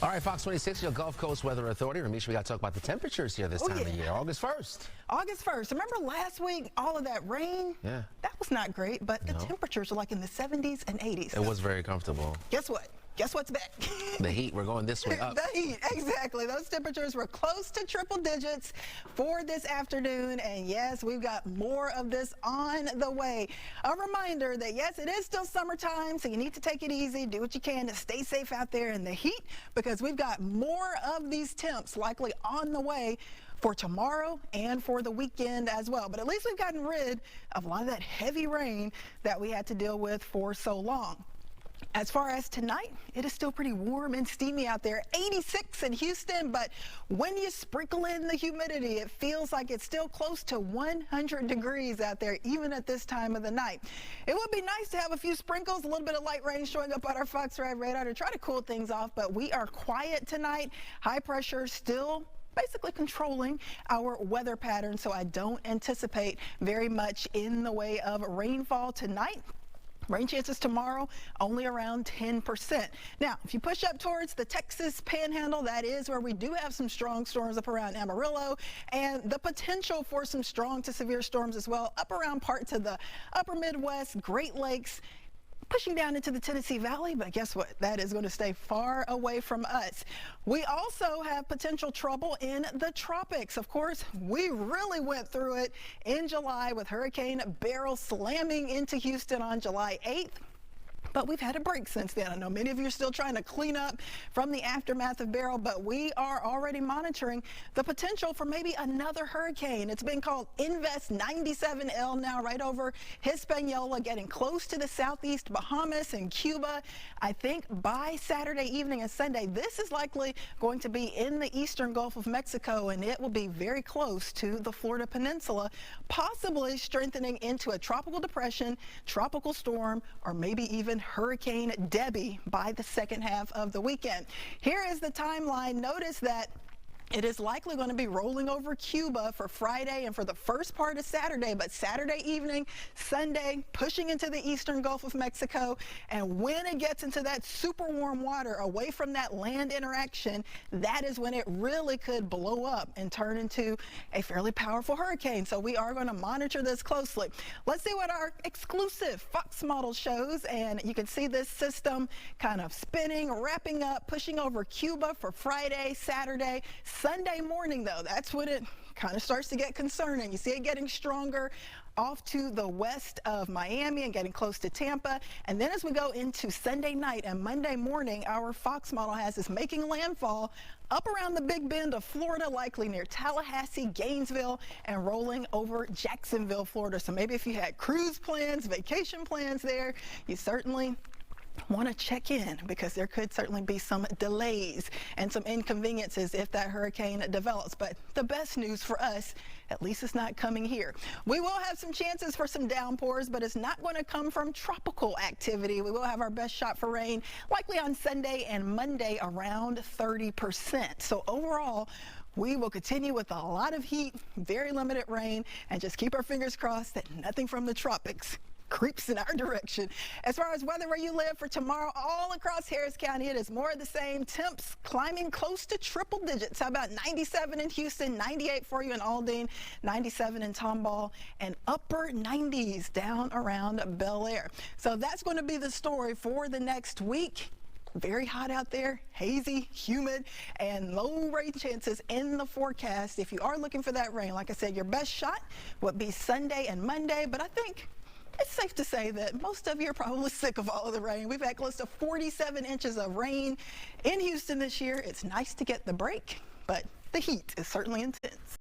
All right, Fox 26, your Gulf Coast Weather Authority. Ramisha, we got to talk about the temperatures here this time of year. August 1st. August 1st. Remember last week, all of that rain? Yeah. That was not great, but the temperatures are like in the 70s and 80s. It was very comfortable. Guess what? Guess what's back? The heat. We're going this way up. The heat, exactly. Those temperatures were close to triple digits for this afternoon. And yes, we've got more of this on the way. A reminder that yes, it is still summertime, so you need to take it easy. Do what you can to stay safe out there in the heat, because we've got more of these temps likely on the way for tomorrow and for the weekend as well. But at least we've gotten rid of a lot of that heavy rain that we had to deal with for so long. As far as tonight, it is still pretty warm and steamy out there. 86 in Houston, but when you sprinkle in the humidity, it feels like it's still close to 100 degrees out there, even at this time of the night. It would be nice to have a few sprinkles, a little bit of light rain showing up on our Fox 5 radar to try to cool things off, but we are quiet tonight. High pressure still basically controlling our weather pattern, so I don't anticipate very much in the way of rainfall tonight. Rain chances tomorrow only around 10%. Now, if you push up towards the Texas Panhandle, that is where we do have some strong storms up around Amarillo, and the potential for some strong to severe storms as well up around parts of the upper Midwest, Great Lakes, pushing down into the Tennessee Valley, but guess what? That is going to stay far away from us. We also have potential trouble in the tropics. Of course, we really went through it in July with Hurricane Beryl slamming into Houston on July 8th. But we've had a break since then. I know many of you are still trying to clean up from the aftermath of Beryl, but we are already monitoring the potential for maybe another hurricane. It's been called Invest 97L now, right over Hispaniola, getting close to the southeast Bahamas and Cuba. I think by Saturday evening and Sunday, this is likely going to be in the eastern Gulf of Mexico, and it will be very close to the Florida Peninsula, possibly strengthening into a tropical depression, tropical storm, or maybe even Hurricane Debbie by the second half of the weekend. Here is the timeline. Notice that it is likely going to be rolling over Cuba for Friday and for the first part of Saturday, but Saturday evening, Sunday, pushing into the eastern Gulf of Mexico. And when it gets into that super warm water away from that land interaction, that is when it really could blow up and turn into a fairly powerful hurricane. So we are going to monitor this closely. Let's see what our exclusive Fox model shows. And you can see this system kind of spinning, wrapping up, pushing over Cuba for Friday, Saturday, Sunday morning, though, that's when it kind of starts to get concerning. You see it getting stronger off to the west of Miami and getting close to Tampa. And then as we go into Sunday night and Monday morning, our Fox model has this making landfall up around the Big Bend of Florida, likely near Tallahassee, Gainesville, and rolling over Jacksonville, Florida. So maybe if you had cruise plans, vacation plans there, you certainly want to check in, because there could certainly be some delays and some inconveniences if that hurricane develops. But the best news for us, at least it's not coming here. We will have some chances for some downpours, but it's not going to come from tropical activity. We will have our best shot for rain likely on Sunday and Monday around 30%. So overall, we will continue with a lot of heat, very limited rain, and just keep our fingers crossed that nothing from the tropics creeps in our direction. As far as weather where you live for tomorrow, all across Harris County, it is more of the same. Temps climbing close to triple digits. How about 97 in Houston, 98 for you in Aldine, 97 in Tomball, and upper 90s down around Bel Air. So that's going to be the story for the next week. Very hot out there, hazy, humid, and low rain chances in the forecast. If you are looking for that rain, like I said, your best shot would be Sunday and Monday, but I think it's safe to say that most of you are probably sick of all of the rain. We've had close to 47 inches of rain in Houston this year. It's nice to get the break, but the heat is certainly intense.